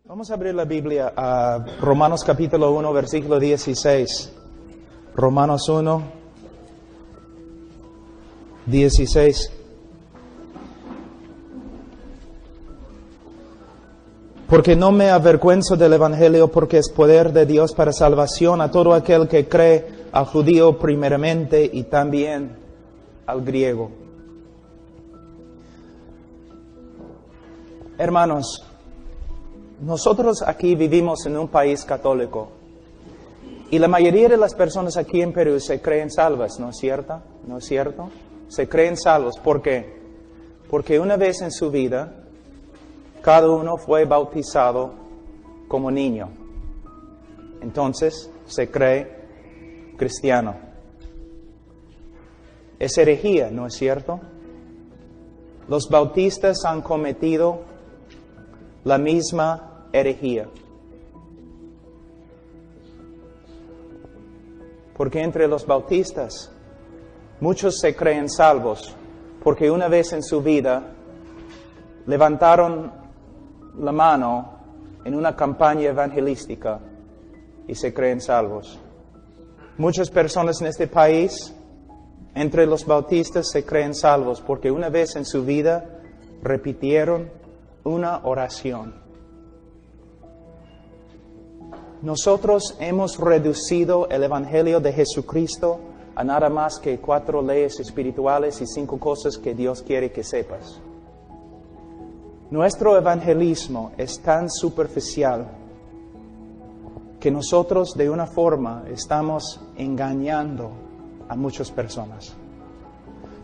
Vamos a abrir la Biblia a Romanos capítulo 1, versículo 16. Romanos 1, 16. Porque no me avergüenzo del Evangelio, porque es poder de Dios para salvación a todo aquel que cree, al judío primeramente y también al griego. Hermanos, nosotros aquí vivimos en un país católico y la mayoría de las personas aquí en Perú se creen salvas, ¿no es cierto? ¿No es cierto? Se creen salvos. ¿Por qué? Porque una vez en su vida, cada uno fue bautizado como niño. Entonces, se cree cristiano. Es herejía, ¿no es cierto? Los bautistas han cometido la misma herejía. Porque entre los bautistas, muchos se creen salvos, porque una vez en su vida levantaron la mano en una campaña evangelística y se creen salvos. Muchas personas en este país, entre los bautistas, se creen salvos, porque una vez en su vida repitieron una oración. Nosotros hemos reducido el Evangelio de Jesucristo a nada más que 4 leyes espirituales y 5 cosas que Dios quiere que sepas. Nuestro evangelismo es tan superficial que nosotros de una forma estamos engañando a muchas personas.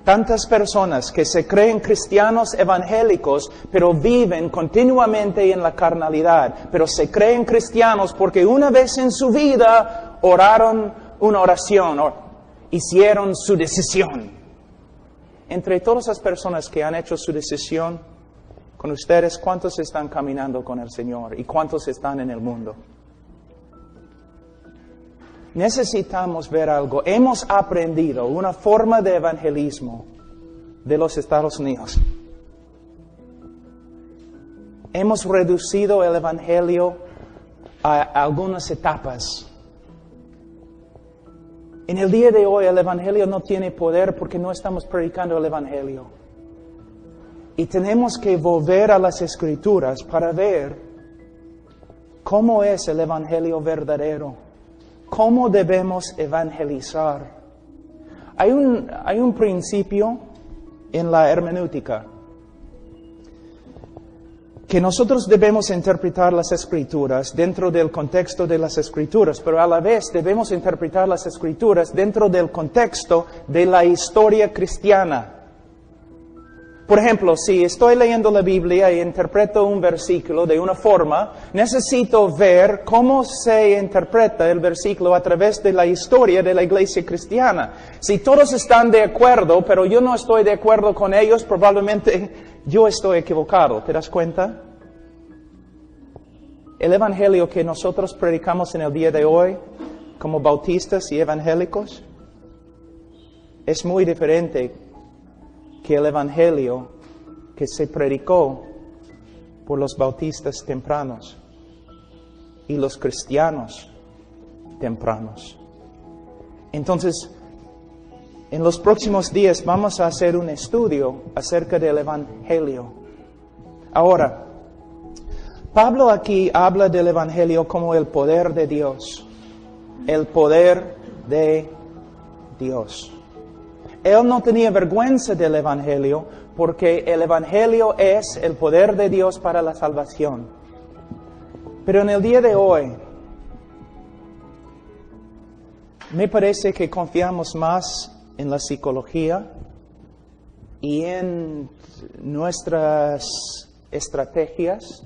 Tantas personas que se creen cristianos evangélicos, pero viven continuamente en la carnalidad, pero se creen cristianos porque una vez en su vida oraron una oración o hicieron su decisión. Entre todas las personas que han hecho su decisión con ustedes, ¿cuántos están caminando con el Señor y cuántos están en el mundo? Necesitamos ver algo. Hemos aprendido una forma de evangelismo de los Estados Unidos. Hemos reducido el evangelio a algunas etapas. En el día de hoy el evangelio no tiene poder porque no estamos predicando el evangelio. Y tenemos que volver a las Escrituras para ver cómo es el evangelio verdadero. ¿Cómo debemos evangelizar? Hay un principio en la hermenéutica que nosotros debemos interpretar las Escrituras dentro del contexto de las Escrituras, pero a la vez debemos interpretar las Escrituras dentro del contexto de la historia cristiana. Por ejemplo, si estoy leyendo la Biblia y interpreto un versículo de una forma, necesito ver cómo se interpreta el versículo a través de la historia de la iglesia cristiana. Si todos están de acuerdo, pero yo no estoy de acuerdo con ellos, probablemente yo estoy equivocado. ¿Te das cuenta? El evangelio que nosotros predicamos en el día de hoy, como bautistas y evangélicos, es muy diferente que el evangelio que se predicó por los bautistas tempranos y los cristianos tempranos. Entonces, en los próximos días vamos a hacer un estudio acerca del evangelio. Ahora, Pablo aquí habla del evangelio como el poder de Dios. El poder de Dios. Él no tenía vergüenza del Evangelio porque el Evangelio es el poder de Dios para la salvación. Pero en el día de hoy, me parece que confiamos más en la psicología y en nuestras estrategias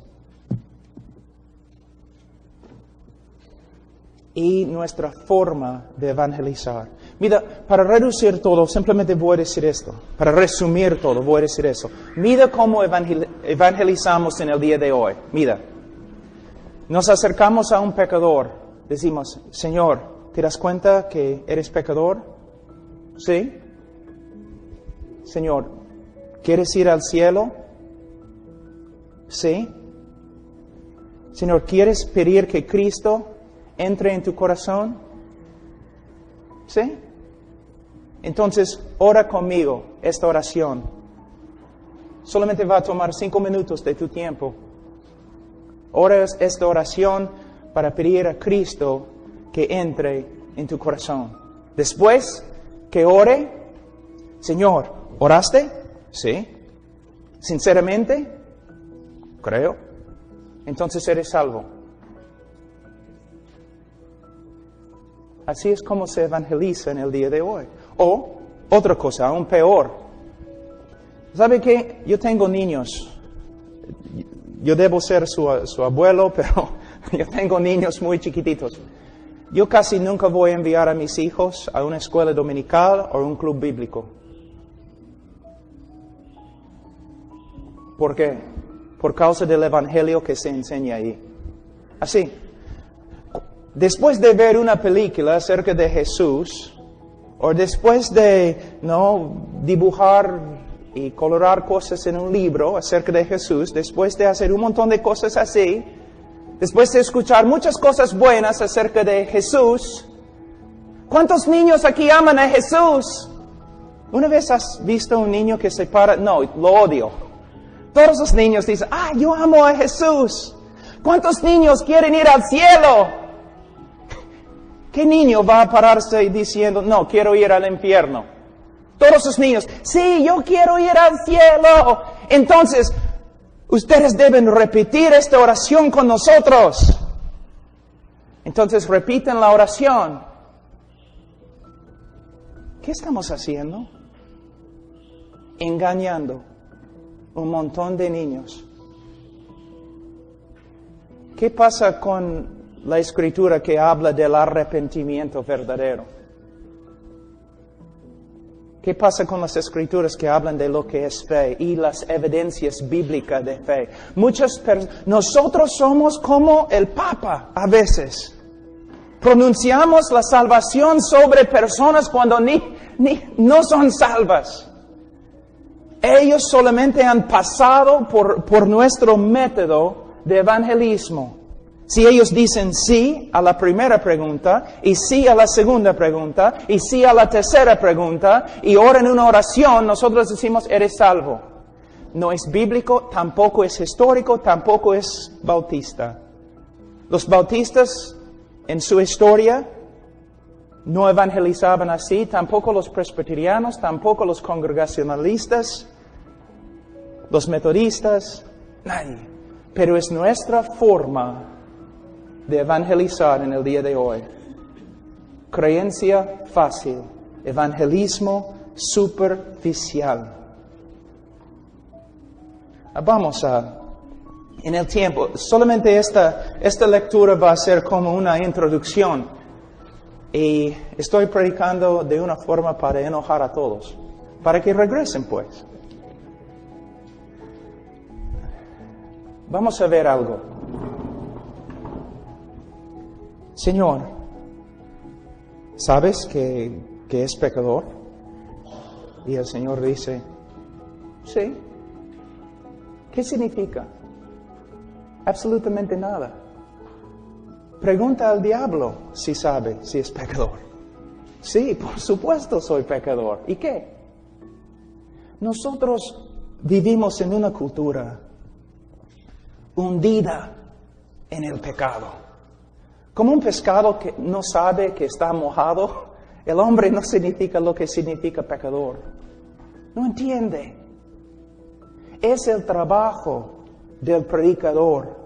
y nuestra forma de evangelizar. Mira, para reducir todo, simplemente voy a decir esto. Para resumir todo, voy a decir eso. Mira cómo evangelizamos en el día de hoy. Mira, nos acercamos a un pecador. Decimos, Señor, ¿te das cuenta que eres pecador? ¿Sí? Señor, ¿quieres ir al cielo? ¿Sí? Señor, ¿quieres pedir que Cristo entre en tu corazón? ¿Sí? Entonces, ora conmigo esta oración. Solamente va a tomar 5 minutos de tu tiempo. Ora esta oración para pedir a Cristo que entre en tu corazón. Después que ore, Señor, ¿oraste? Sí. ¿Sinceramente? Creo. Entonces eres salvo. Así es como se evangeliza en el día de hoy. O, otra cosa, aún peor. ¿Sabe qué? Yo tengo niños. Yo debo ser su abuelo, pero yo tengo niños muy chiquititos. Yo casi nunca voy a enviar a mis hijos a una escuela dominical o a un club bíblico. ¿Por qué? Por causa del evangelio que se enseña ahí. Así. Después de ver una película acerca de Jesús, o después de dibujar y colorar cosas en un libro acerca de Jesús, después de hacer un montón de cosas así, después de escuchar muchas cosas buenas acerca de Jesús, ¿cuántos niños aquí aman a Jesús? ¿Una vez has visto un niño que se para? No, lo odio. Todos los niños dicen, yo amo a Jesús. ¿Cuántos niños quieren ir al cielo? ¿Qué niño va a pararse diciendo, no, quiero ir al infierno? Todos los niños, sí, yo quiero ir al cielo. Entonces, ustedes deben repetir esta oración con nosotros. Entonces, repiten la oración. ¿Qué estamos haciendo? Engañando un montón de niños. ¿Qué pasa con la escritura que habla del arrepentimiento verdadero? ¿Qué pasa con las escrituras que hablan de lo que es fe y las evidencias bíblicas de fe? Nosotros somos como el Papa a veces. Pronunciamos la salvación sobre personas cuando no son salvas. Ellos solamente han pasado por nuestro método de evangelismo. Si ellos dicen sí a la primera pregunta, y sí a la segunda pregunta, y sí a la tercera pregunta, y oran una oración, nosotros decimos, eres salvo. No es bíblico, tampoco es histórico, tampoco es bautista. Los bautistas, en su historia, no evangelizaban así, tampoco los presbiterianos, tampoco los congregacionalistas, los metodistas, nadie. Pero es nuestra forma de evangelizar en el día de hoy. Creencia fácil, evangelismo superficial. Vamos en el tiempo, solamente esta lectura va a ser como una introducción. Y estoy predicando de una forma para enojar a todos, para que regresen pues. Vamos a ver algo. Señor, ¿sabes que es pecador? Y el Señor dice, sí. ¿Qué significa? Absolutamente nada. Pregunta al diablo si sabe si es pecador. Sí, por supuesto soy pecador. ¿Y qué? Nosotros vivimos en una cultura hundida en el pecado. Como un pescado que no sabe que está mojado, el hombre no significa lo que significa pecador. No entiende. Es el trabajo del predicador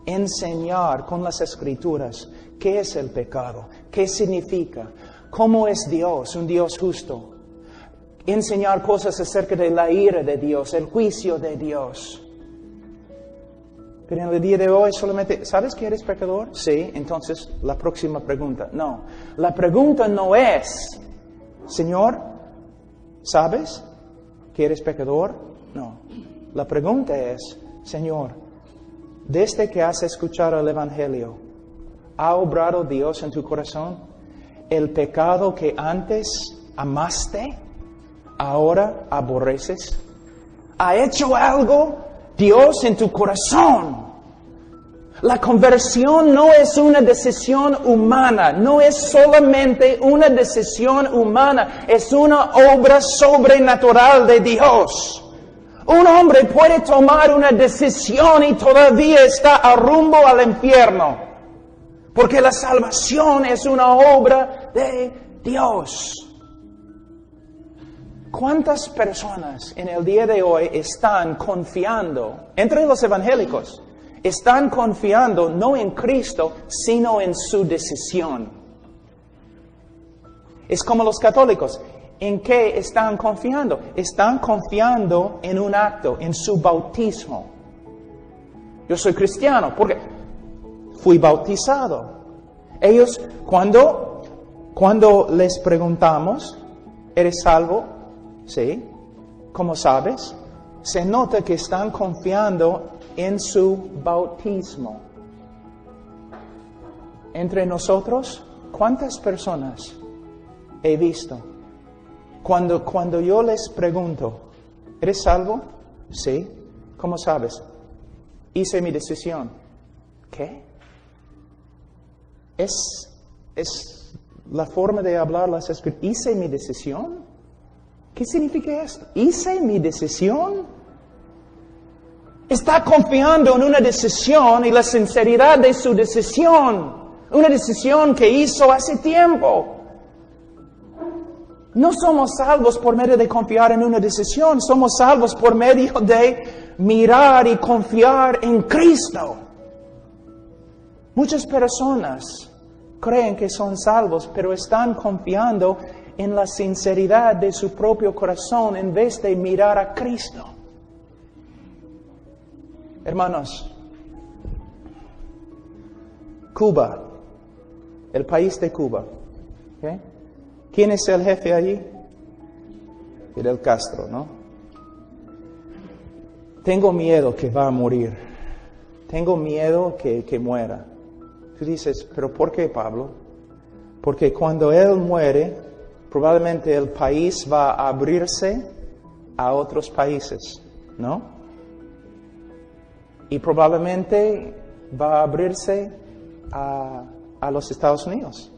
enseñar con las Escrituras qué es el pecado, qué significa, cómo es Dios, un Dios justo. Enseñar cosas acerca de la ira de Dios, el juicio de Dios. Pero en el día de hoy solamente, ¿sabes que eres pecador? Sí, entonces la próxima pregunta. No, la pregunta no es, Señor, ¿sabes que eres pecador? No, la pregunta es, Señor, desde que has escuchado el Evangelio, ¿ha obrado Dios en tu corazón? ¿El pecado que antes amaste, ahora aborreces? ¿Ha hecho algo Dios en tu corazón? La conversión no es una decisión humana, no es solamente una decisión humana, es una obra sobrenatural de Dios. Un hombre puede tomar una decisión y todavía está a rumbo al infierno, porque la salvación es una obra de Dios. ¿Cuántas personas en el día de hoy están confiando, entre los evangélicos, están confiando no en Cristo, sino en su decisión? Es como los católicos. ¿En qué están confiando? Están confiando en un acto, en su bautismo. Yo soy cristiano porque fui bautizado. Ellos, cuando les preguntamos, ¿eres salvo? Sí. ¿Cómo sabes? Se nota que están confiando en su bautismo. Entre nosotros, ¿cuántas personas he visto? Cuando yo les pregunto, ¿eres salvo? Sí. ¿Cómo sabes? Hice mi decisión. ¿Qué? Es la forma de hablar las escrituras. ¿Hice mi decisión? ¿Qué significa esto? ¿Hice mi decisión? Está confiando en una decisión y la sinceridad de su decisión. Una decisión que hizo hace tiempo. No somos salvos por medio de confiar en una decisión. Somos salvos por medio de mirar y confiar en Cristo. Muchas personas creen que son salvos, pero están confiando en la sinceridad de su propio corazón en vez de mirar a Cristo. Hermanos, Cuba, el país de Cuba, ¿okay? ¿Quién es el jefe allí? Fidel Castro, ¿no? Tengo miedo que va a morir. Tengo miedo que muera. Tú dices, ¿pero por qué, Pablo? Porque cuando él muere, probablemente el país va a abrirse a otros países, ¿no? Y probablemente va a abrirse a los Estados Unidos,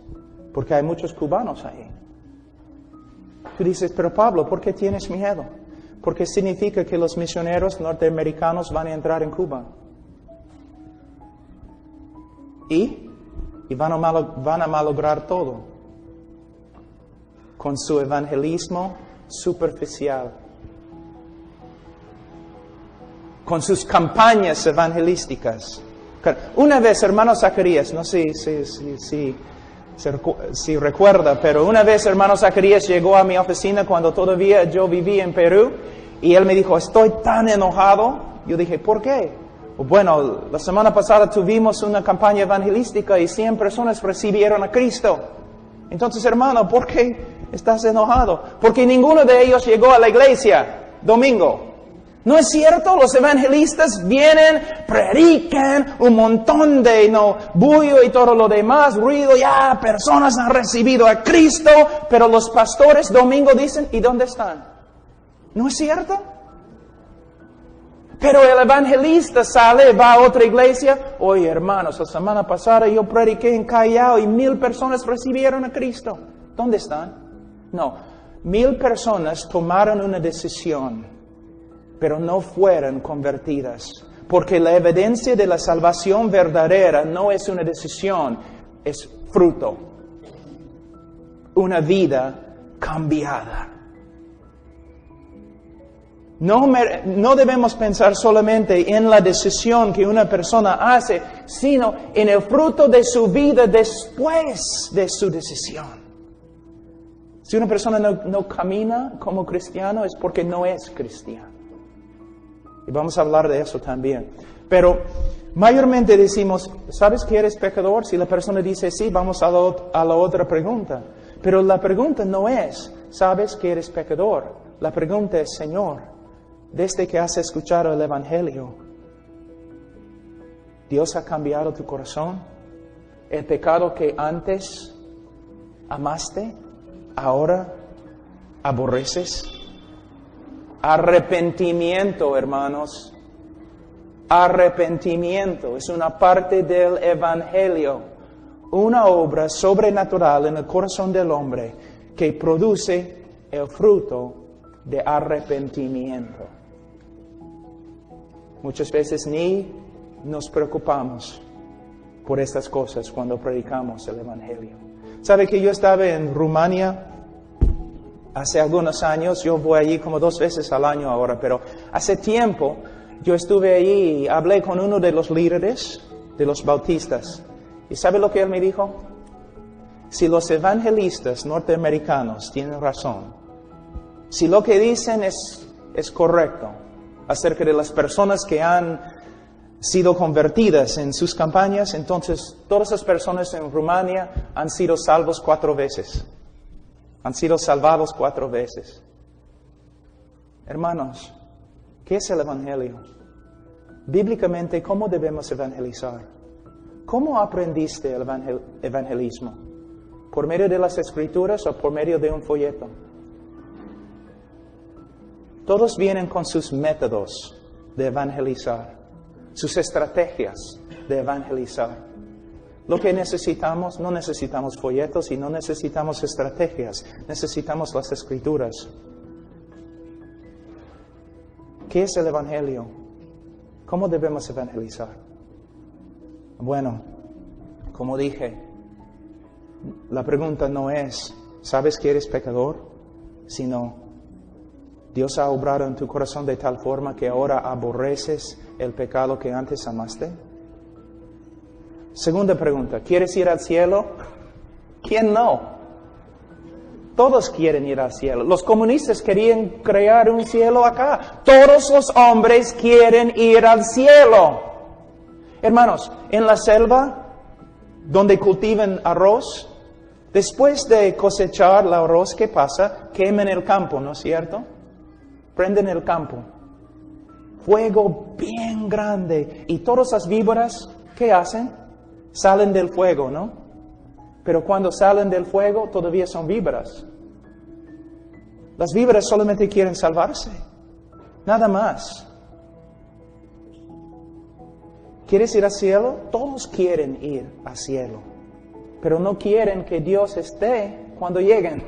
porque hay muchos cubanos ahí. Tú dices, pero Pablo, ¿por qué tienes miedo? Porque significa que los misioneros norteamericanos van a entrar en Cuba. Y van a malograr todo con su evangelismo superficial, con sus campañas evangelísticas. Una vez, hermano Zacarías, no sé si recuerda, pero una vez hermano Zacarías llegó a mi oficina cuando todavía yo vivía en Perú y él me dijo, estoy tan enojado. Yo dije, ¿por qué? Bueno, la semana pasada tuvimos una campaña evangelística y 100 personas recibieron a Cristo. Entonces, hermano, ¿por qué estás enojado? Porque ninguno de ellos llegó a la iglesia domingo. ¿No es cierto? Los evangelistas vienen, predican un montón de bullo y todo lo demás, ruido, ya personas han recibido a Cristo, pero los pastores domingo dicen, ¿y dónde están? ¿No es cierto? Pero el evangelista sale, va a otra iglesia, oye hermanos, la semana pasada yo prediqué en Callao y 1000 personas recibieron a Cristo. ¿Dónde están? No, 1000 personas tomaron una decisión, pero no fueron convertidas. Porque la evidencia de la salvación verdadera no es una decisión, es fruto. Una vida cambiada. No debemos pensar solamente en la decisión que una persona hace, sino en el fruto de su vida después de su decisión. Si una persona no camina como cristiano es porque no es cristiano. Y vamos a hablar de eso también. Pero mayormente decimos, ¿sabes que eres pecador? Si la persona dice sí, vamos a la otra pregunta. Pero la pregunta no es, ¿sabes que eres pecador? La pregunta es, Señor, desde que has escuchado el Evangelio, ¿Dios ha cambiado tu corazón? ¿El pecado que antes amaste, ahora aborreces? Arrepentimiento, hermanos. arrepentimiento, es una parte del Evangelio, una obra sobrenatural en el corazón del hombre que produce el fruto de arrepentimiento. Muchas veces ni nos preocupamos por estas cosas cuando predicamos el Evangelio. ¿Sabe que yo estaba en Rumania hace algunos años? Yo voy allí como 2 veces al año ahora, pero hace tiempo yo estuve allí y hablé con uno de los líderes de los bautistas. ¿Y sabe lo que él me dijo? Si los evangelistas norteamericanos tienen razón, si lo que dicen es correcto acerca de las personas que han sido convertidas en sus campañas, entonces todas las personas en Rumania han sido salvos 4 veces. Han sido salvados 4 veces. Hermanos, ¿qué es el Evangelio? Bíblicamente, ¿cómo debemos evangelizar? ¿Cómo aprendiste el evangelismo? ¿Por medio de las Escrituras o por medio de un folleto? Todos vienen con sus métodos de evangelizar, sus estrategias de evangelizar. Lo que necesitamos, no necesitamos folletos y no necesitamos estrategias, necesitamos las Escrituras. ¿Qué es el Evangelio? ¿Cómo debemos evangelizar? Bueno, como dije, la pregunta no es, ¿sabes que eres pecador? Sino, ¿Dios ha obrado en tu corazón de tal forma que ahora aborreces el pecado que antes amaste? Segunda pregunta, ¿quieres ir al cielo? ¿Quién no? Todos quieren ir al cielo. Los comunistas querían crear un cielo acá. Todos los hombres quieren ir al cielo. Hermanos, en la selva, donde cultivan arroz, después de cosechar el arroz, ¿qué pasa? Queman el campo, ¿no es cierto? Prenden el campo. Fuego bien grande. Y todas las víboras, ¿qué hacen? Salen del fuego, ¿no? Pero cuando salen del fuego, todavía son víboras. Las víboras solamente quieren salvarse. Nada más. ¿Quieres ir al cielo? Todos quieren ir al cielo. Pero no quieren que Dios esté cuando lleguen.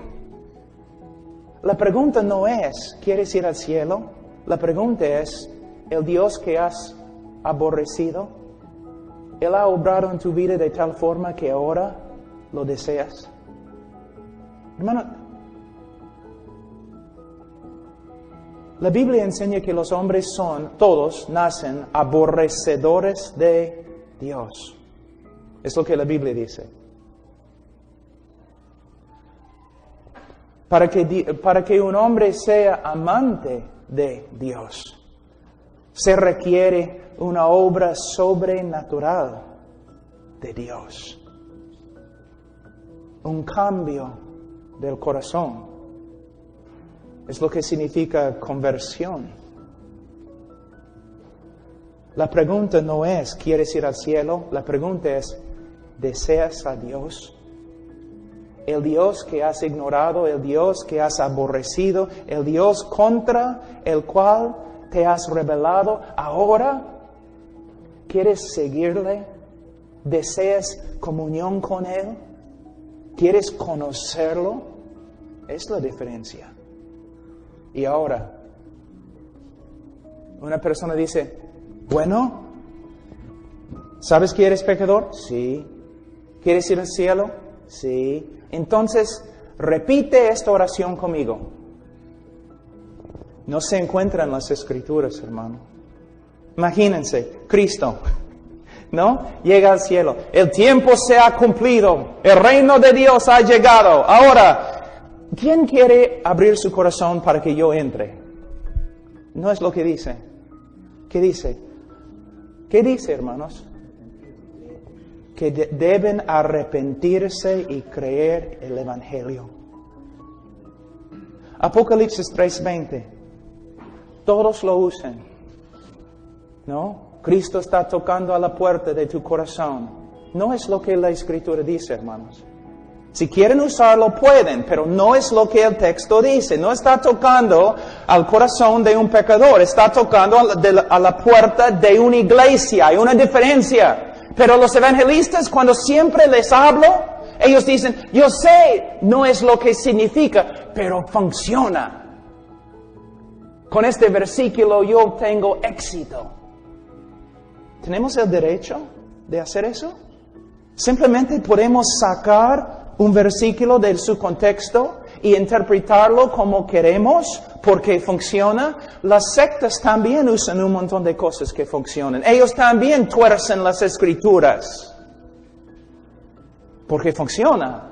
La pregunta no es, ¿quieres ir al cielo? La pregunta es, ¿el Dios que has aborrecido, Él ha obrado en tu vida de tal forma que ahora lo deseas? Hermano, la Biblia enseña que los hombres todos nacen aborrecedores de Dios. Es lo que la Biblia dice. Para que un hombre sea amante de Dios, se requiere una obra sobrenatural de Dios. Un cambio del corazón. Es lo que significa conversión. La pregunta no es, ¿quieres ir al cielo? La pregunta es, ¿deseas a Dios? El Dios que has ignorado, el Dios que has aborrecido, el Dios contra el cual te has rebelado, ahora ¿quieres seguirle? ¿Deseas comunión con Él? ¿Quieres conocerlo? Es la diferencia. Y ahora, una persona dice, bueno, ¿sabes que eres pecador? Sí. ¿Quieres ir al cielo? Sí. Entonces, repite esta oración conmigo. No se encuentra en las Escrituras, hermano. Imagínense, Cristo, ¿no? Llega al cielo. El tiempo se ha cumplido. El reino de Dios ha llegado. Ahora, ¿quién quiere abrir su corazón para que yo entre? No es lo que dice. ¿Qué dice? ¿Qué dice, hermanos? Que deben arrepentirse y creer el Evangelio. Apocalipsis 3:20. Todos lo usan, ¿no? Cristo está tocando a la puerta de tu corazón. No es lo que la Escritura dice, hermanos. Si quieren usarlo, pueden, pero no es lo que el texto dice. No está tocando al corazón de un pecador, está tocando a la puerta de una iglesia. Hay una diferencia. Pero los evangelistas, cuando siempre les hablo, ellos dicen, yo sé, no es lo que significa, pero funciona. Con este versículo yo tengo éxito. ¿Tenemos el derecho de hacer eso? Simplemente podemos sacar un versículo de su contexto y interpretarlo como queremos porque funciona. Las sectas también usan un montón de cosas que funcionan. Ellos también tuercen las escrituras porque funciona.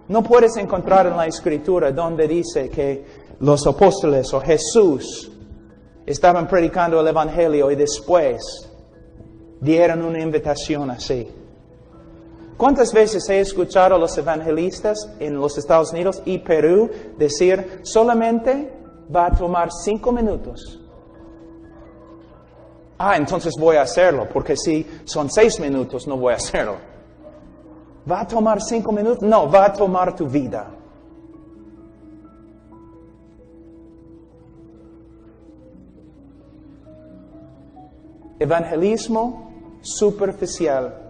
No puedes encontrar en la escritura donde dice que los apóstoles o Jesús estaban predicando el evangelio y después dieron una invitación así. ¿Cuántas veces he escuchado a los evangelistas en los Estados Unidos y Perú decir, solamente va a tomar 5 minutos? Entonces voy a hacerlo, porque si son 6 minutos no voy a hacerlo. ¿Va a tomar 5 minutos? No, va a tomar tu vida. Evangelismo superficial.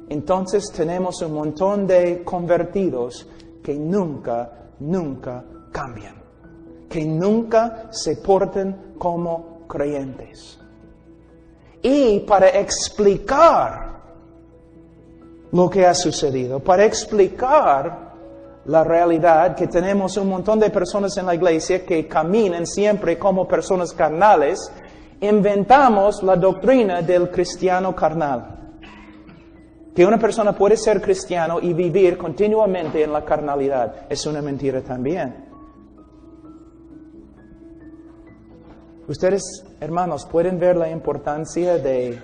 Entonces tenemos un montón de convertidos que nunca cambian. Que nunca se portan como creyentes. Y para explicar lo que ha sucedido, para explicar la realidad que tenemos un montón de personas en la iglesia que caminan siempre como personas carnales, inventamos la doctrina del cristiano carnal. Que una persona puede ser cristiano y vivir continuamente en la carnalidad. Es una mentira también. Ustedes, hermanos, pueden ver la importancia de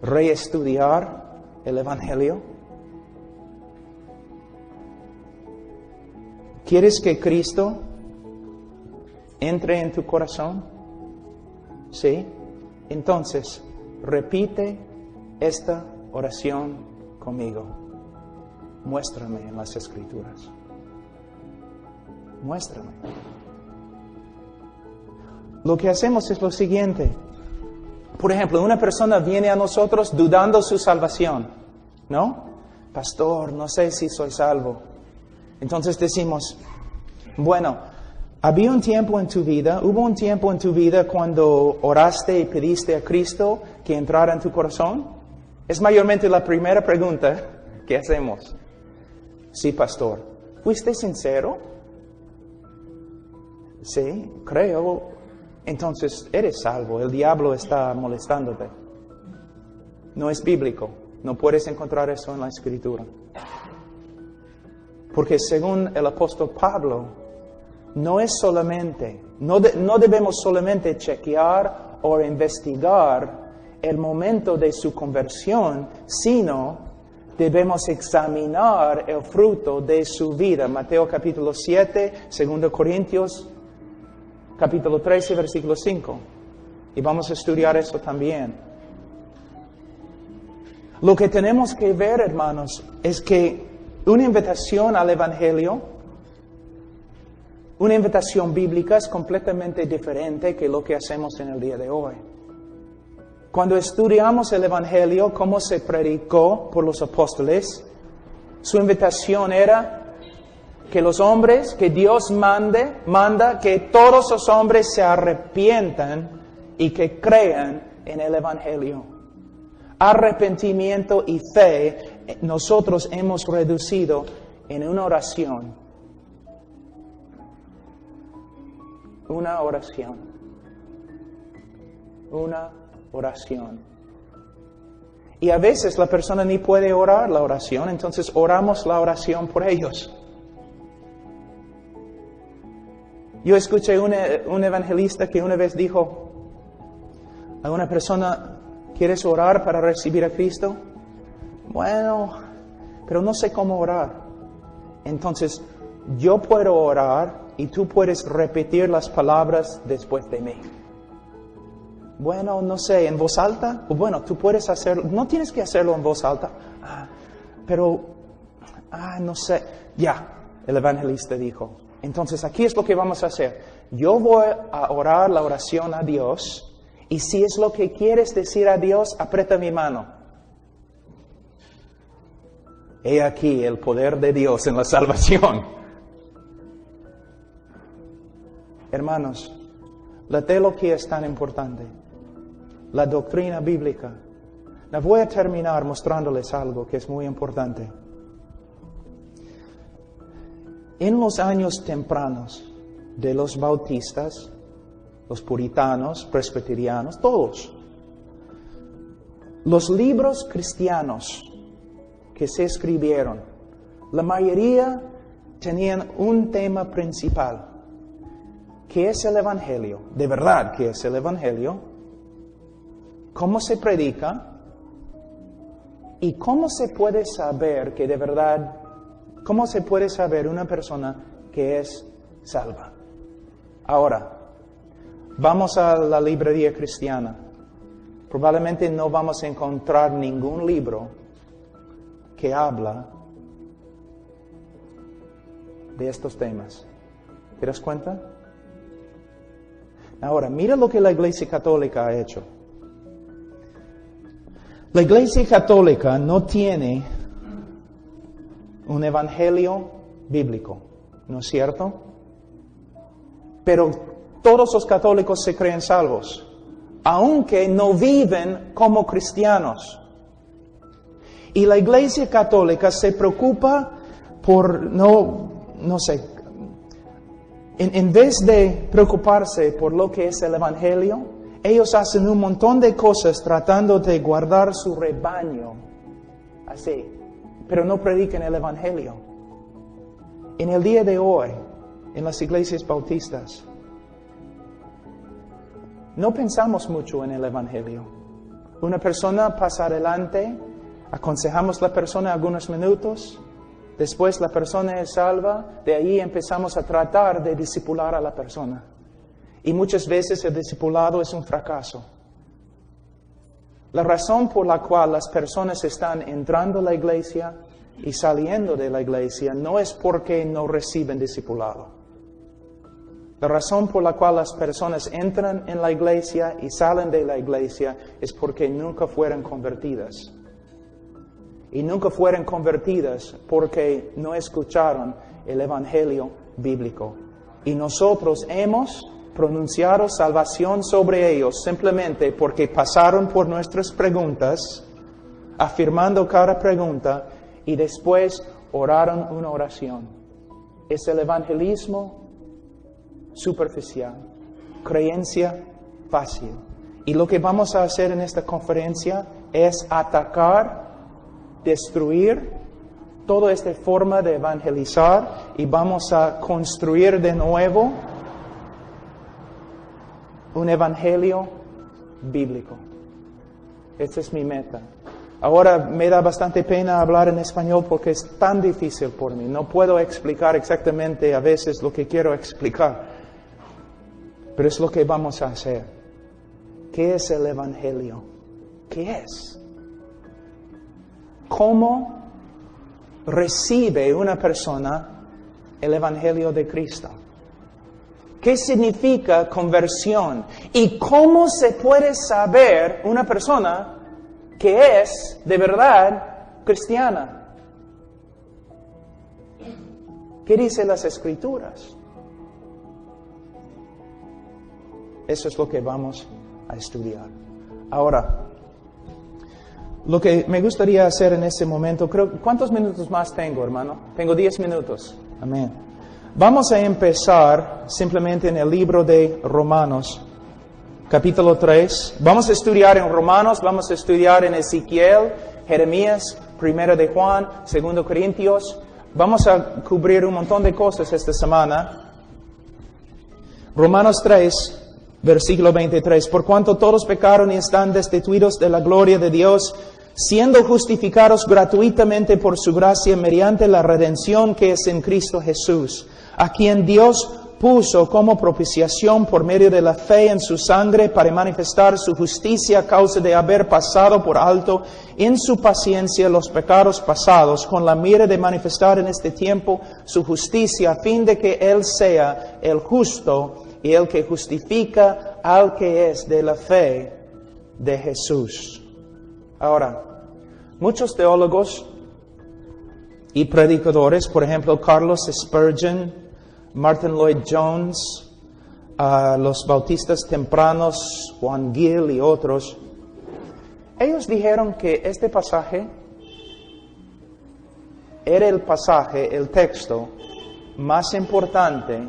reestudiar el Evangelio. ¿Quieres que Cristo entre en tu corazón? ¿Sí? Entonces, repite esta oración conmigo. Muéstrame en las Escrituras. Muéstrame. Lo que hacemos es lo siguiente. Por ejemplo, una persona viene a nosotros dudando su salvación, ¿no? Pastor, no sé si soy salvo. Entonces decimos, bueno, hubo un tiempo en tu vida cuando oraste y pediste a Cristo que entrara en tu corazón. Es mayormente la primera pregunta que hacemos. Sí, pastor. ¿Fuiste sincero? Sí, creo. Entonces, eres salvo. El diablo está molestándote. No es bíblico. No puedes encontrar eso en la Escritura. Porque según el apóstol Pablo, no debemos solamente chequear o investigar el momento de su conversión, sino debemos examinar el fruto de su vida. Mateo capítulo 7, 2 Corintios capítulo 13, versículo 5. Y vamos a estudiar eso también. Lo que tenemos que ver, hermanos, es que una invitación al Evangelio, una invitación bíblica es completamente diferente que lo que hacemos en el día de hoy. Cuando estudiamos el Evangelio, cómo se predicó por los apóstoles, su invitación era que los hombres, que Dios manda que todos los hombres se arrepientan y que crean en el Evangelio. Arrepentimiento y fe, nosotros hemos reducido en una oración. Una oración. Una oración. Y a veces la persona ni puede orar la oración, entonces oramos la oración por ellos. Yo escuché un evangelista que una vez dijo a una persona, ¿quieres orar para recibir a Cristo? Bueno, pero no sé cómo orar. Entonces, yo puedo orar y tú puedes repetir las palabras después de mí. Bueno, no sé, ¿en voz alta? Bueno, tú puedes hacerlo, no tienes que hacerlo en voz alta, pero No sé. Ya, el evangelista dijo. Entonces aquí es lo que vamos a hacer. Yo voy a orar la oración a Dios y si es lo que quieres decir a Dios, aprieta mi mano. He aquí el poder de Dios en la salvación. Hermanos, la teología es tan importante. La doctrina bíblica. Voy a terminar mostrándoles algo que es muy importante. En los años tempranos de los bautistas, los puritanos, presbiterianos, todos, los libros cristianos que se escribieron, la mayoría tenían un tema principal. ¿Qué es el Evangelio? De verdad, ¿qué es el Evangelio? ¿Cómo se predica? ¿Y cómo se puede saber que de verdad, cómo se puede saber una persona que es salva? Ahora, vamos a la librería cristiana. Probablemente no vamos a encontrar ningún libro que habla de estos temas. ¿Te das cuenta? Ahora, mira lo que la Iglesia Católica ha hecho. La Iglesia Católica no tiene un evangelio bíblico, ¿no es cierto? Pero todos los católicos se creen salvos, aunque no viven como cristianos. Y la Iglesia Católica se preocupa por, no sé, en vez de preocuparse por lo que es el evangelio, ellos hacen un montón de cosas tratando de guardar su rebaño, así, pero no predican el Evangelio. En el día de hoy, en las iglesias bautistas, no pensamos mucho en el Evangelio. Una persona pasa adelante, aconsejamos a la persona algunos minutos, después la persona es salva, de ahí empezamos a tratar de discipular a la persona. Y muchas veces el discipulado es un fracaso. La razón por la cual las personas están entrando a la iglesia y saliendo de la iglesia no es porque no reciben discipulado. La razón por la cual las personas entran en la iglesia y salen de la iglesia es porque nunca fueron convertidas. Y nunca fueron convertidas porque no escucharon el evangelio bíblico. Y nosotros hemos pronunciado salvación sobre ellos simplemente porque pasaron por nuestras preguntas, afirmando cada pregunta y después oraron una oración. Es el evangelismo superficial, creencia fácil. Y lo que vamos a hacer en esta conferencia es atacar, destruir toda esta forma de evangelizar y vamos a construir de nuevo un evangelio bíblico. Esta es mi meta. Ahora me da bastante pena hablar en español porque es tan difícil por mí. No puedo explicar exactamente a veces lo que quiero explicar. Pero es lo que vamos a hacer. ¿Qué es el evangelio? ¿Qué es? ¿Cómo recibe una persona el evangelio de Cristo? ¿Qué significa conversión? ¿Y cómo se puede saber una persona que es de verdad cristiana? ¿Qué dicen las Escrituras? Eso es lo que vamos a estudiar. Ahora, lo que me gustaría hacer en este momento, ¿cuántos minutos más tengo, hermano? Tengo 10 minutos. Amén. Vamos a empezar simplemente en el libro de Romanos, capítulo 3. Vamos a estudiar en Romanos, vamos a estudiar en Ezequiel, Jeremías, 1 de Juan, 2 Corintios. Vamos a cubrir un montón de cosas esta semana. Romanos 3, versículo 23. Por cuanto todos pecaron y están destituidos de la gloria de Dios, siendo justificados gratuitamente por su gracia mediante la redención que es en Cristo Jesús, a quien Dios puso como propiciación por medio de la fe en su sangre para manifestar su justicia a causa de haber pasado por alto en su paciencia los pecados pasados, con la mira de manifestar en este tiempo su justicia, a fin de que Él sea el justo y el que justifica al que es de la fe de Jesús. Ahora, muchos teólogos y predicadores, por ejemplo, Carlos Spurgeon, Martin Lloyd Jones, los bautistas tempranos, Juan Gill y otros, ellos dijeron que este pasaje era el texto más importante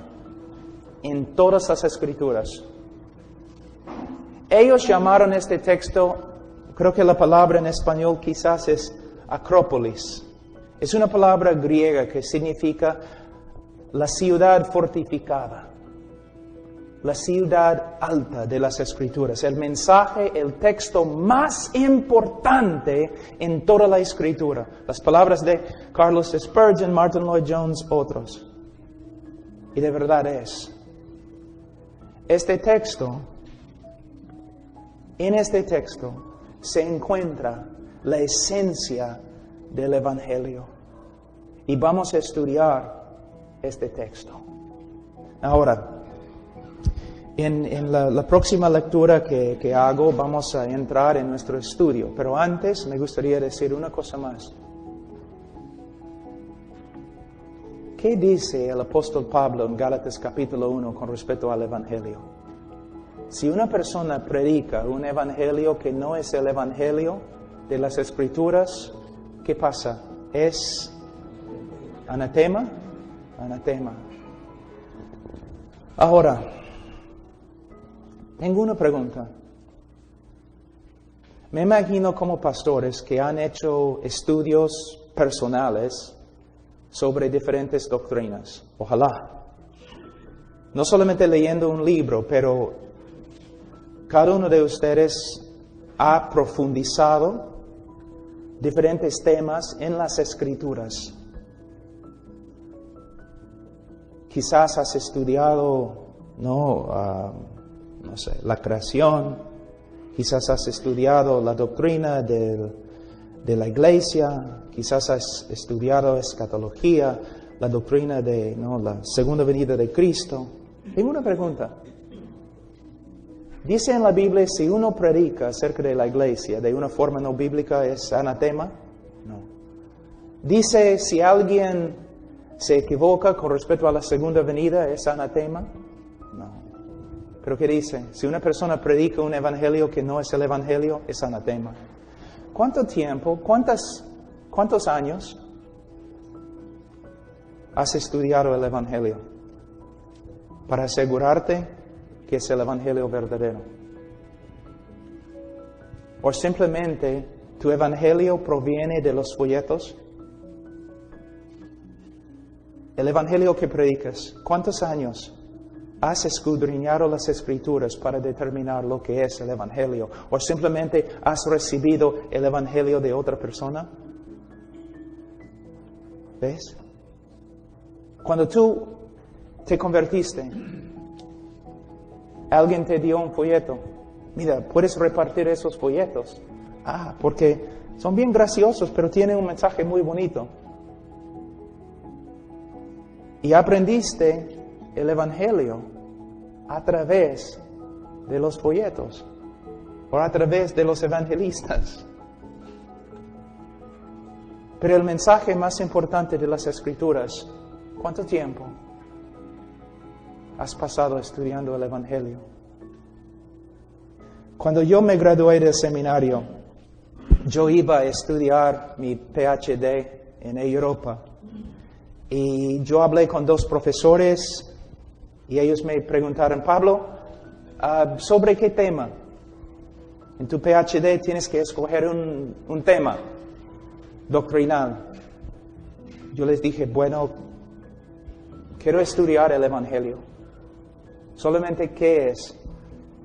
en todas las Escrituras. Ellos llamaron este texto, creo que la palabra en español quizás es Acrópolis. Es una palabra griega que significa la ciudad fortificada, la ciudad alta de las Escrituras. El mensaje, el texto más importante en toda la Escritura. Las palabras de Carlos Spurgeon, Martin Lloyd Jones, otros. Y de verdad es. En este texto se encuentra la esencia del Evangelio. Y vamos a estudiar este texto. Ahora, en la próxima lectura que hago vamos a entrar en nuestro estudio. Pero antes me gustaría decir una cosa más. ¿Qué dice el apóstol Pablo en Gálatas capítulo 1 con respecto al Evangelio? Si una persona predica un Evangelio que no es el Evangelio de las Escrituras, ¿qué pasa? ¿Es anatema? Anatema. Ahora, tengo una pregunta. Me imagino como pastores que han hecho estudios personales sobre diferentes doctrinas. Ojalá. No solamente leyendo un libro, pero cada uno de ustedes ha profundizado diferentes temas en las Escrituras. Quizás has estudiado, la creación. Quizás has estudiado la doctrina de la iglesia. Quizás has estudiado escatología, la doctrina de la segunda venida de Cristo. Tengo una pregunta. ¿Dice en la Biblia si uno predica acerca de la iglesia de una forma no bíblica es anatema? No. ¿Dice si alguien se equivoca con respecto a la segunda venida es anatema? No. ¿Pero qué dice? Si una persona predica un evangelio que no es el evangelio, es anatema. ¿Cuánto tiempo, cuántos años has estudiado el evangelio para asegurarte que es el evangelio verdadero? ¿O simplemente tu evangelio proviene de los folletos? El evangelio que predicas, ¿cuántos años has escudriñado las Escrituras para determinar lo que es el evangelio? ¿O simplemente has recibido el evangelio de otra persona? ¿Ves? Cuando tú te convertiste, alguien te dio un folleto. Mira, puedes repartir esos folletos. Porque son bien graciosos, pero tienen un mensaje muy bonito. Y aprendiste el evangelio a través de los folletos o a través de los evangelistas. Pero el mensaje más importante de las Escrituras, ¿cuánto tiempo has pasado estudiando el evangelio? Cuando yo me gradué del seminario, yo iba a estudiar mi PhD en Europa. Y yo hablé con 2 profesores y ellos me preguntaron, Pablo, ¿sobre qué tema? En tu PhD tienes que escoger un tema doctrinal. Yo les dije, bueno, quiero estudiar el Evangelio. Solamente qué es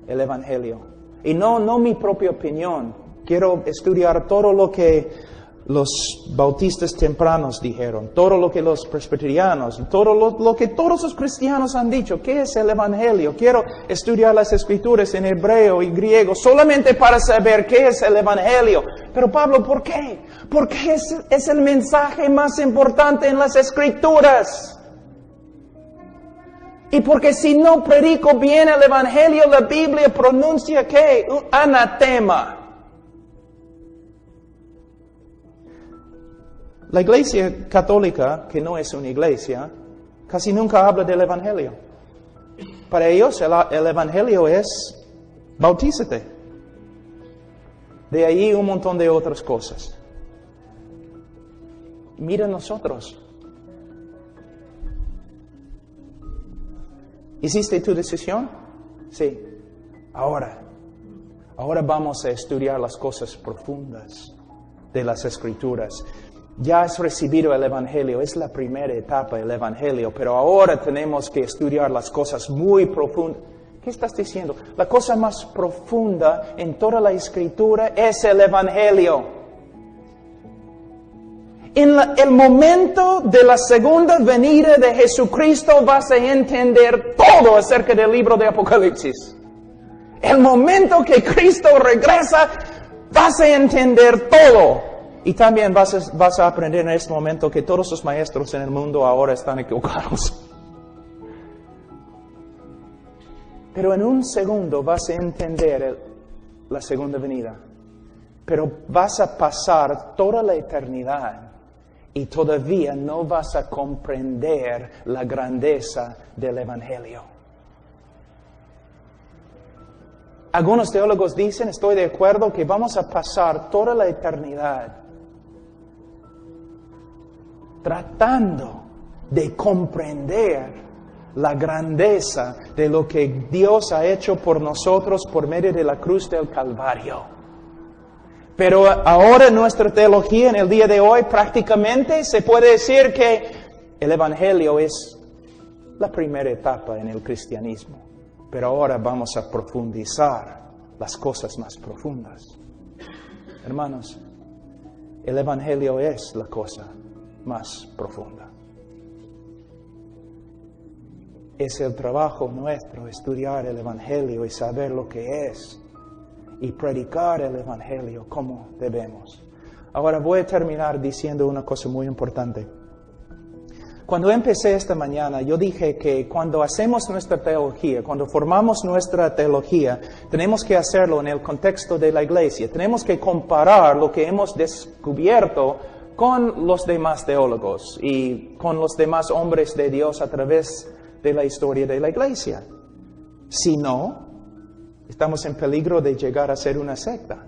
el Evangelio. Y no mi propia opinión. Quiero estudiar todo lo que los bautistas tempranos dijeron, todo lo que los presbiterianos, todo lo que todos los cristianos han dicho. ¿Qué es el Evangelio? Quiero estudiar las Escrituras en hebreo y griego solamente para saber qué es el Evangelio. Pero Pablo, ¿por qué? Porque es el mensaje más importante en las Escrituras. Y porque si no predico bien el Evangelio, la Biblia pronuncia ¿qué? Un anatema. La Iglesia Católica, que no es una iglesia, casi nunca habla del Evangelio. Para ellos el Evangelio es bautízate. De ahí un montón de otras cosas. Mira nosotros. ¿Hiciste tu decisión? Sí. Ahora vamos a estudiar las cosas profundas de las Escrituras. Ya has recibido el Evangelio, es la primera etapa del Evangelio, pero ahora tenemos que estudiar las cosas muy profundas. ¿Qué estás diciendo? La cosa más profunda en toda la Escritura es el Evangelio. En el momento de la segunda venida de Jesucristo vas a entender todo acerca del libro de Apocalipsis. El momento que Cristo regresa, vas a entender todo. Y también vas a aprender en este momento que todos los maestros en el mundo ahora están equivocados. Pero en un segundo vas a entender la segunda venida. Pero vas a pasar toda la eternidad y todavía no vas a comprender la grandeza del Evangelio. Algunos teólogos dicen, estoy de acuerdo, que vamos a pasar toda la eternidad tratando de comprender la grandeza de lo que Dios ha hecho por nosotros por medio de la cruz del Calvario. Pero ahora nuestra teología en el día de hoy prácticamente se puede decir que el Evangelio es la primera etapa en el cristianismo. Pero ahora vamos a profundizar las cosas más profundas. Hermanos, el Evangelio es la cosa más profunda. Es el trabajo nuestro estudiar el Evangelio y saber lo que es y predicar el Evangelio como debemos. Ahora voy a terminar diciendo una cosa muy importante. Cuando empecé esta mañana, yo dije que cuando hacemos nuestra teología, cuando formamos nuestra teología, tenemos que hacerlo en el contexto de la iglesia. Tenemos que comparar lo que hemos descubierto con los demás teólogos y con los demás hombres de Dios a través de la historia de la iglesia. Si no, estamos en peligro de llegar a ser una secta,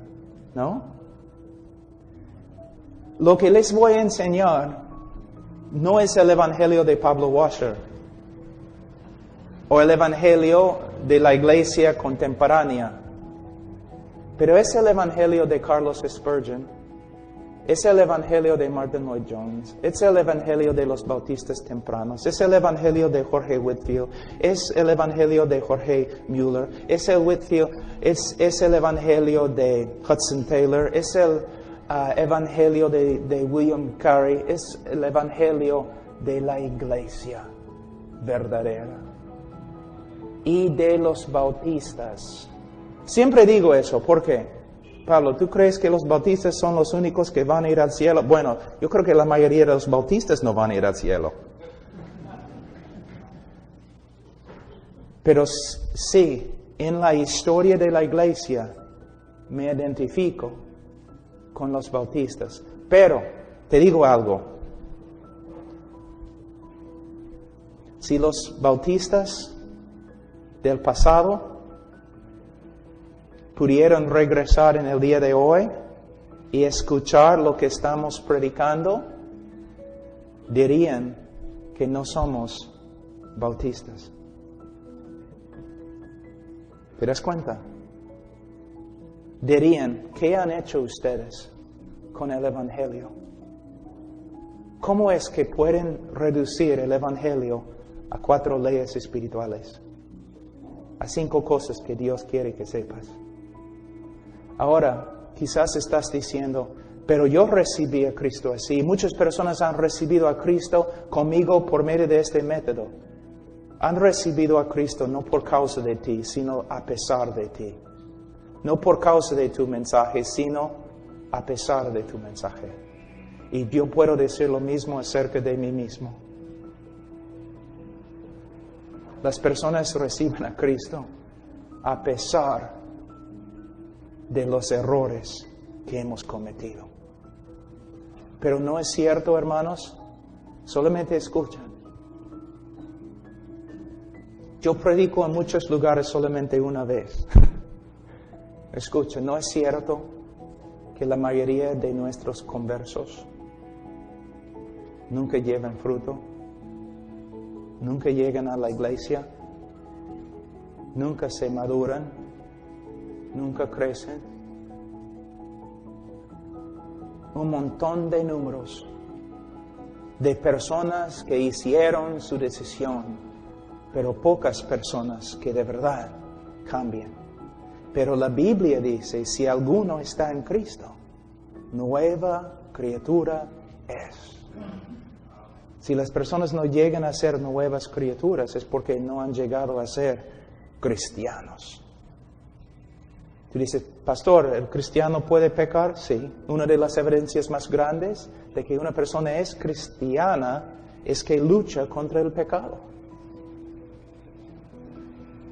¿no? Lo que les voy a enseñar no es el Evangelio de Pablo Washer o el Evangelio de la iglesia contemporánea, pero es el Evangelio de Carlos Spurgeon, es el Evangelio de Martin Lloyd Jones, es el Evangelio de los bautistas tempranos, es el Evangelio de Jorge Whitefield, es el Evangelio de Jorge Mueller, es el Evangelio de Hudson Taylor, es el Evangelio de William Carey, es el Evangelio de la iglesia verdadera y de los bautistas. Siempre digo eso, ¿por qué? Pablo, ¿tú crees que los bautistas son los únicos que van a ir al cielo? Bueno, yo creo que la mayoría de los bautistas no van a ir al cielo. Pero sí, en la historia de la iglesia me identifico con los bautistas. Pero, te digo algo. Si los bautistas del pasado pudieron regresar en el día de hoy y escuchar lo que estamos predicando, dirían que no somos bautistas. ¿Te das cuenta? Dirían, ¿qué han hecho ustedes con el Evangelio? ¿Cómo es que pueden reducir el Evangelio a 4 leyes espirituales? A 5 cosas que Dios quiere que sepas. Ahora, quizás estás diciendo, Pero yo recibí a Cristo así. Muchas personas han recibido a Cristo conmigo por medio de este método. Han recibido a Cristo no por causa de ti, sino a pesar de ti. No por causa de tu mensaje, sino a pesar de tu mensaje. Y yo puedo decir lo mismo acerca de mí mismo. Las personas reciben a Cristo a pesar de los errores que hemos cometido. Pero no es cierto, hermanos. Solamente escuchan. Yo predico en muchos lugares solamente una vez. Escucha, ¿no es cierto que la mayoría de nuestros conversos nunca llevan fruto? Nunca llegan a la iglesia, nunca se maduran, nunca crecen. Un montón de números de personas que hicieron su decisión, pero pocas personas que de verdad cambian. Pero la Biblia dice, si alguno está en Cristo, nueva criatura es. Si las personas no llegan a ser nuevas criaturas, es porque no han llegado a ser cristianos. Tú dices, pastor, ¿el cristiano puede pecar? Sí. Una de las evidencias más grandes de que una persona es cristiana es que lucha contra el pecado.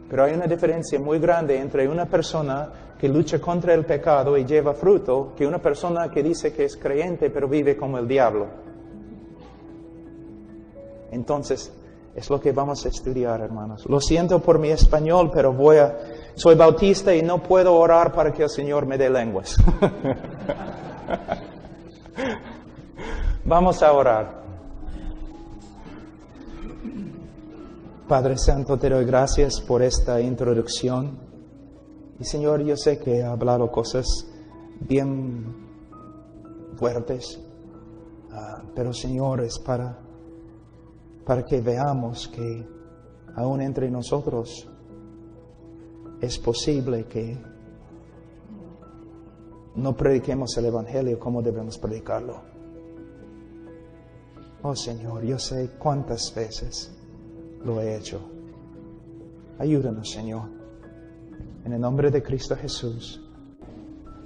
Pero hay una diferencia muy grande entre una persona que lucha contra el pecado y lleva fruto, que una persona que dice que es creyente pero vive como el diablo. Entonces, es lo que vamos a estudiar, hermanos. Lo siento por mi español, pero soy bautista y no puedo orar para que el Señor me dé lenguas. Vamos a orar. Padre Santo, te doy gracias por esta introducción. Y Señor, yo sé que he hablado cosas bien fuertes, pero Señor, es para que veamos que aún entre nosotros es posible que no prediquemos el Evangelio como debemos predicarlo. Oh Señor, yo sé cuántas veces lo he hecho. Ayúdanos, Señor. En el nombre de Cristo Jesús.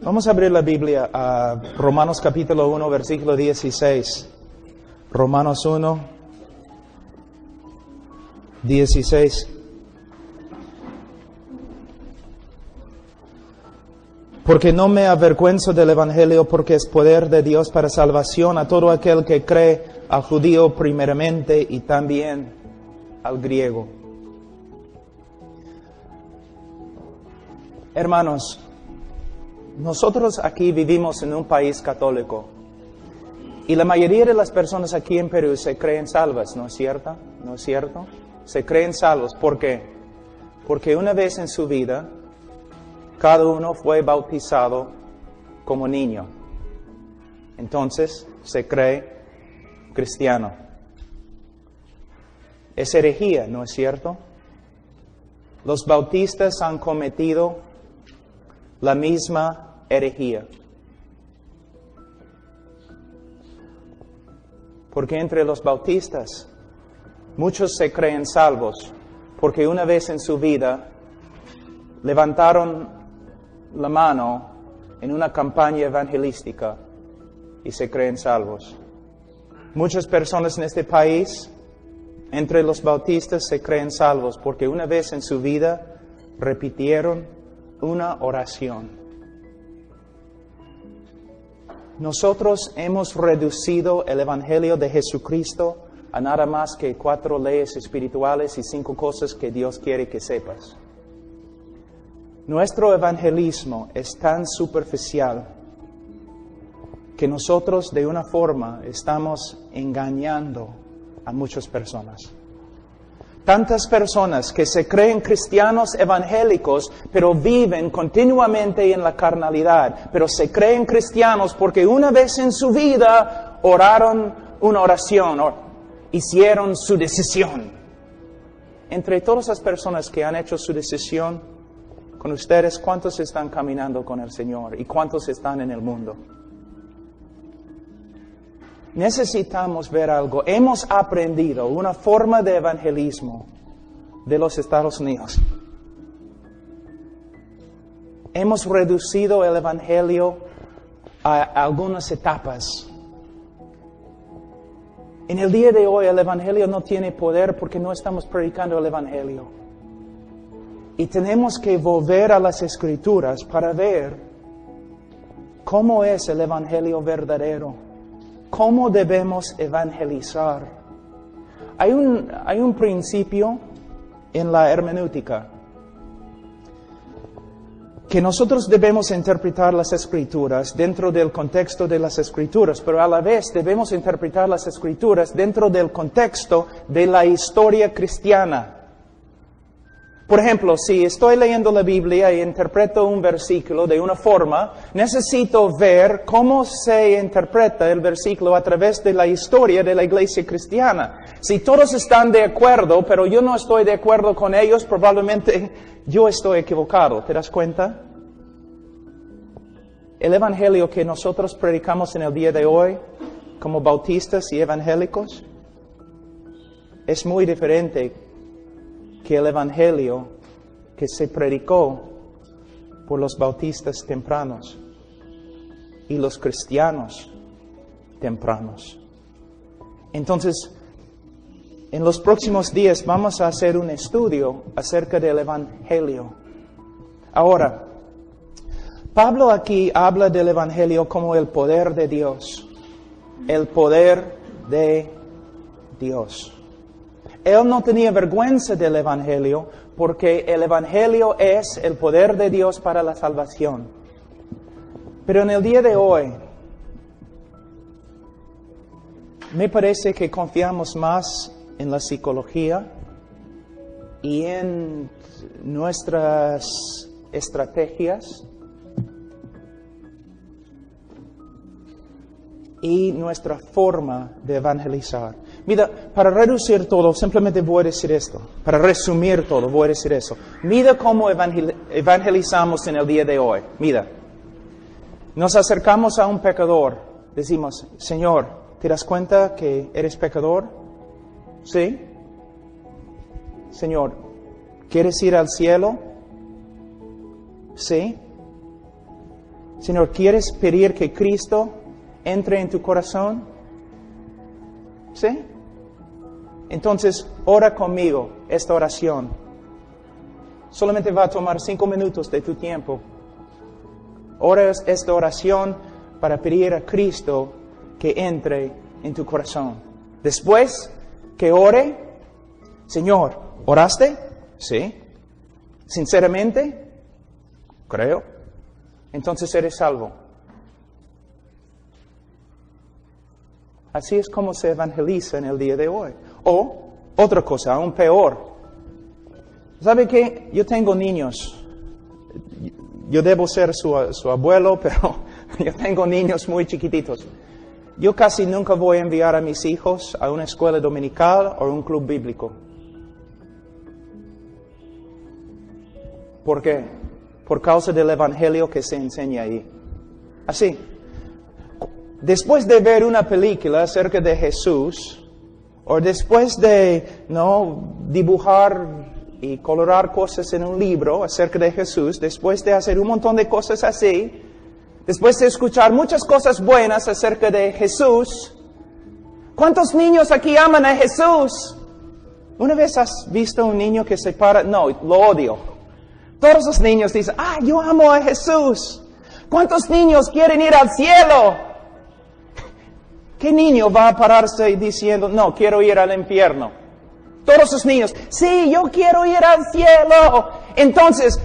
Vamos a abrir la Biblia a Romanos capítulo 1, versículo 16. Romanos 1, 16. Porque no me avergüenzo del Evangelio, porque es poder de Dios para salvación a todo aquel que cree, al judío primeramente y también al griego. Hermanos, nosotros aquí vivimos en un país católico y la mayoría de las personas aquí en Perú se creen salvas, ¿no es cierto? ¿No es cierto? Se creen salvos. ¿Por qué? Porque una vez en su vida, cada uno fue bautizado como niño. Entonces, se cree cristiano. Es herejía, ¿no es cierto? Los bautistas han cometido la misma herejía. Porque entre los bautistas, muchos se creen salvos, porque una vez en su vida levantaron la mano en una campaña evangelística y se creen salvos. Muchas personas en este país, entre los bautistas, se creen salvos, porque una vez en su vida repitieron una oración. Nosotros hemos reducido el Evangelio de Jesucristo a nada más que 4 leyes espirituales y 5 cosas que Dios quiere que sepas. Nuestro evangelismo es tan superficial que nosotros de una forma estamos engañando a muchas personas. Tantas personas que se creen cristianos evangélicos, pero viven continuamente en la carnalidad, pero se creen cristianos porque una vez en su vida oraron una oración o hicieron su decisión. Entre todas las personas que han hecho su decisión con ustedes, ¿cuántos están caminando con el Señor y cuántos están en el mundo? necesitamos ver algo. Hemos aprendido una forma de evangelismo de los Estados Unidos. Hemos reducido el evangelio a algunas etapas. En el día de hoy el evangelio no tiene poder porque no estamos predicando el evangelio. Y tenemos que volver a las Escrituras para ver cómo es el evangelio verdadero. Cómo debemos evangelizar. Hay un principio en la hermenéutica que nosotros debemos interpretar las Escrituras dentro del contexto de las Escrituras, pero a la vez debemos interpretar las Escrituras dentro del contexto de la historia cristiana. Por ejemplo, si estoy leyendo la Biblia y interpreto un versículo de una forma, necesito ver cómo se interpreta el versículo a través de la historia de la iglesia cristiana. Si todos están de acuerdo, pero yo no estoy de acuerdo con ellos, probablemente yo estoy equivocado. ¿Te das cuenta? El evangelio que nosotros predicamos en el día de hoy, como bautistas y evangélicos, es muy diferente que el evangelio que se predicó por los bautistas tempranos y los cristianos tempranos. Entonces, en los próximos días vamos a hacer un estudio acerca del evangelio. Ahora, Pablo aquí habla del evangelio como el poder de Dios. El poder de Dios. Él no tenía vergüenza del evangelio porque el evangelio es el poder de Dios para la salvación. Pero en el día de hoy, me parece que confiamos más en la psicología y en nuestras estrategias y nuestra forma de evangelizar. Mira, para reducir todo, simplemente voy a decir esto. Para resumir todo, voy a decir eso. Mira cómo evangelizamos en el día de hoy. Mira, nos acercamos a un pecador. Decimos, Señor, ¿te das cuenta que eres pecador? ¿Sí? Señor, ¿quieres ir al cielo? ¿Sí? Señor, ¿quieres pedir que Cristo entre en tu corazón? ¿Sí? Entonces, ora conmigo esta oración. Solamente va a tomar 5 minutos de tu tiempo. Ora esta oración para pedir a Cristo que entre en tu corazón. Después que ore, Señor, ¿oraste? Sí. ¿Sinceramente? Creo. Entonces eres salvo. Así es como se evangeliza en el día de hoy. O, otra cosa, aún peor. ¿Sabe qué? Yo tengo niños. Yo debo ser su abuelo, pero yo tengo niños muy chiquititos. Yo casi nunca voy a enviar a mis hijos a una escuela dominical o un club bíblico. ¿Por qué? Por causa del evangelio que se enseña ahí. Así. Después de ver una película acerca de Jesús, o después de dibujar y colorar cosas en un libro acerca de Jesús, después de hacer un montón de cosas así, después de escuchar muchas cosas buenas acerca de Jesús, ¿cuántos niños aquí aman a Jesús? ¿Una vez has visto un niño que se para? No, lo odio. Todos los niños dicen, yo amo a Jesús. ¿Cuántos niños quieren ir al cielo? ¿Qué niño va a pararse diciendo, no, quiero ir al infierno? Todos los niños, sí, yo quiero ir al cielo. Entonces,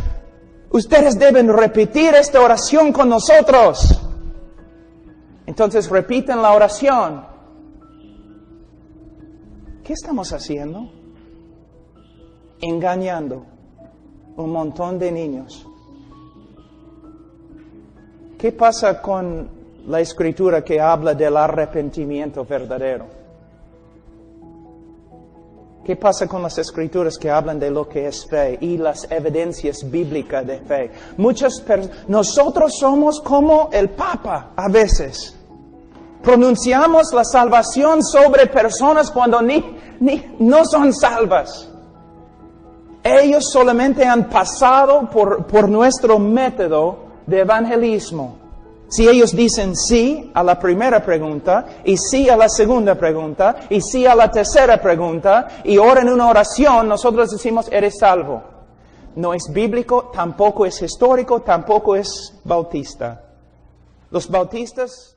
ustedes deben repetir esta oración con nosotros. Entonces, repiten la oración. ¿Qué estamos haciendo? Engañando un montón de niños. ¿Qué pasa con la escritura que habla del arrepentimiento verdadero? ¿Qué pasa con las escrituras que hablan de lo que es fe y las evidencias bíblicas de fe? Nosotros somos como el Papa a veces. Pronunciamos la salvación sobre personas cuando no son salvas. Ellos solamente han pasado por nuestro método de evangelismo. Si ellos dicen sí a la primera pregunta, y sí a la segunda pregunta, y sí a la tercera pregunta, y oran una oración, nosotros decimos, eres salvo. No es bíblico, tampoco es histórico, tampoco es bautista. Los bautistas